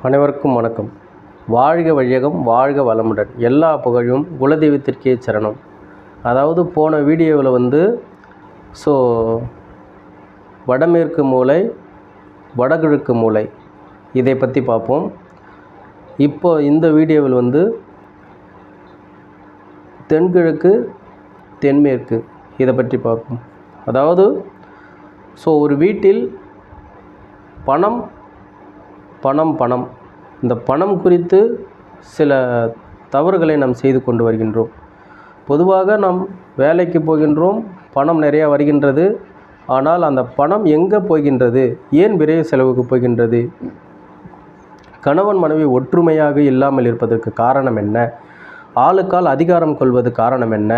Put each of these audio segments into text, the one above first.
அனைவருக்கும் வணக்கம். வாழ்க வையகம், வாழ்க வளமுடன். எல்லா புகழும் குலதெய்வத்திற்கே சரணம். அதாவது போன வீடியோவில் வடமேற்கு மூலை, வடகிழக்கு மூலை இதை பற்றி பார்ப்போம். இப்போ இந்த வீடியோவில் தென்கிழக்கு, தென்மேற்கு இதை பற்றி பார்ப்போம். அதாவது ஒரு வீட்டில் பணம் இந்த பணம் குறித்து சில தவறுகளை நாம் செய்து கொண்டு வருகின்றோம். பொதுவாக நாம் வேலைக்கு போகின்றோம், பணம் நிறையா வருகின்றது. ஆனால் அந்த பணம் எங்கே போகின்றது, ஏன் விரைவு செலவுக்கு போகின்றது, கணவன் மனைவி ஒற்றுமையாக இல்லாமல் இருப்பதற்கு காரணம் என்ன, ஆளுக்கால் அதிகாரம் கொள்வது காரணம் என்ன,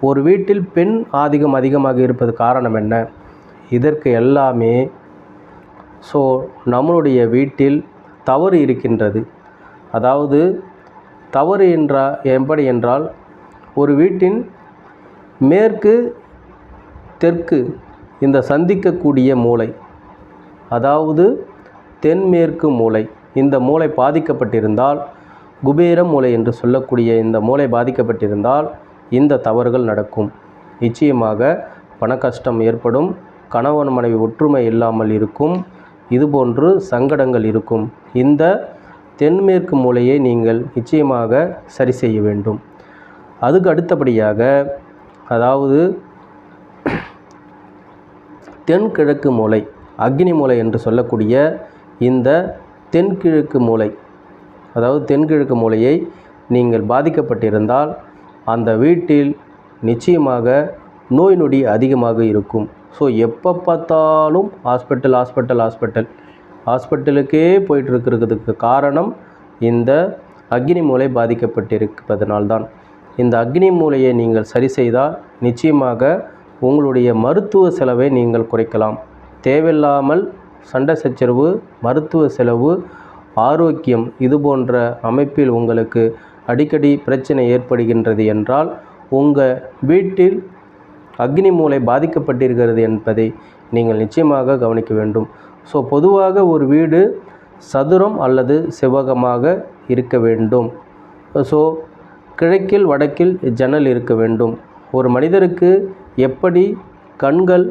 ஒரு வீட்டில் பெண் ஆதிக்கம் அதிகமாக இருப்பது காரணம் என்ன, இதற்கு எல்லாமே நம்மளுடைய வீட்டில் தவறு இருக்கின்றது. அதாவது தவறு எப்படி என்றால், ஒரு வீட்டின் மேற்கு தெற்கு இந்த சந்திக்கக்கூடிய மூலை, அதாவது தென்மேற்கு மூலை, இந்த மூலை பாதிக்கப்பட்டிருந்தால், குபேர மூலை என்று சொல்லக்கூடிய இந்த மூலை பாதிக்கப்பட்டிருந்தால் இந்த தவறுகள் நடக்கும். நிச்சயமாக பண கஷ்டம் ஏற்படும், கணவன் மனைவி ஒற்றுமை இல்லாமல் இருக்கும், இதுபோன்று சங்கடங்கள் இருக்கும். இந்த தென்மேற்கு மூலையை நீங்கள் நிச்சயமாக சரி செய்ய வேண்டும். அதுக்கு அடுத்தபடியாக, அதாவது தென்கிழக்கு மூலை, அக்னி மூலை என்று சொல்லக்கூடிய இந்த தென்கிழக்கு மூலை, அதாவது தென்கிழக்கு மூலையை நீங்கள் பாதிக்கப்பட்டிருந்தால் அந்த வீட்டில் நிச்சயமாக நோய் நொடி அதிகமாக இருக்கும். எப்போ பார்த்தாலும் ஹாஸ்பிட்டலுக்கே போயிட்டுருக்கிறதுக்கு காரணம் இந்த அக்னி மூலை பாதிக்கப்பட்டிருப்பதனால்தான். இந்த அக்னி மூலையை நீங்கள் சரி செய்தால் நிச்சயமாக உங்களுடைய மருத்துவ செலவை நீங்கள் குறைக்கலாம். தேவையில்லாமல் சண்டை சச்சரவு, மருத்துவ செலவு, ஆரோக்கியம் இது போன்ற அமைப்பில் உங்களுக்கு அடிக்கடி பிரச்சனை ஏற்படுகின்றது என்றால் உங்கள் வீட்டில் அக்னி மூலை பாதிக்கப்பட்டிருக்கிறது என்பதை நீங்கள் நிச்சயமாக கவனிக்க வேண்டும். பொதுவாக ஒரு வீடு சதுரம் அல்லது செவ்வகமாக இருக்க வேண்டும். கிழக்கில் வடக்கில் ஜன்னல் இருக்க வேண்டும். ஒரு மனிதருக்கு எப்படி கண்கள்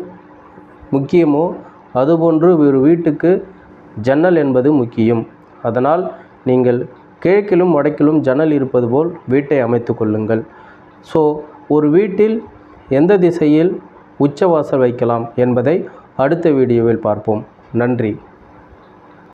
முக்கியமோ அதுபோன்று ஒரு வீட்டுக்கு ஜன்னல் என்பது முக்கியம். அதனால் நீங்கள் கிழக்கிலும் வடக்கிலும் ஜன்னல் இருப்பது போல் வீட்டை அமைத்து கொள்ளுங்கள். ஒரு வீட்டில் எந்த திசையில் உச்சவாசல் வைக்கலாம் என்பதை அடுத்த வீடியோவில் பார்ப்போம். நன்றி.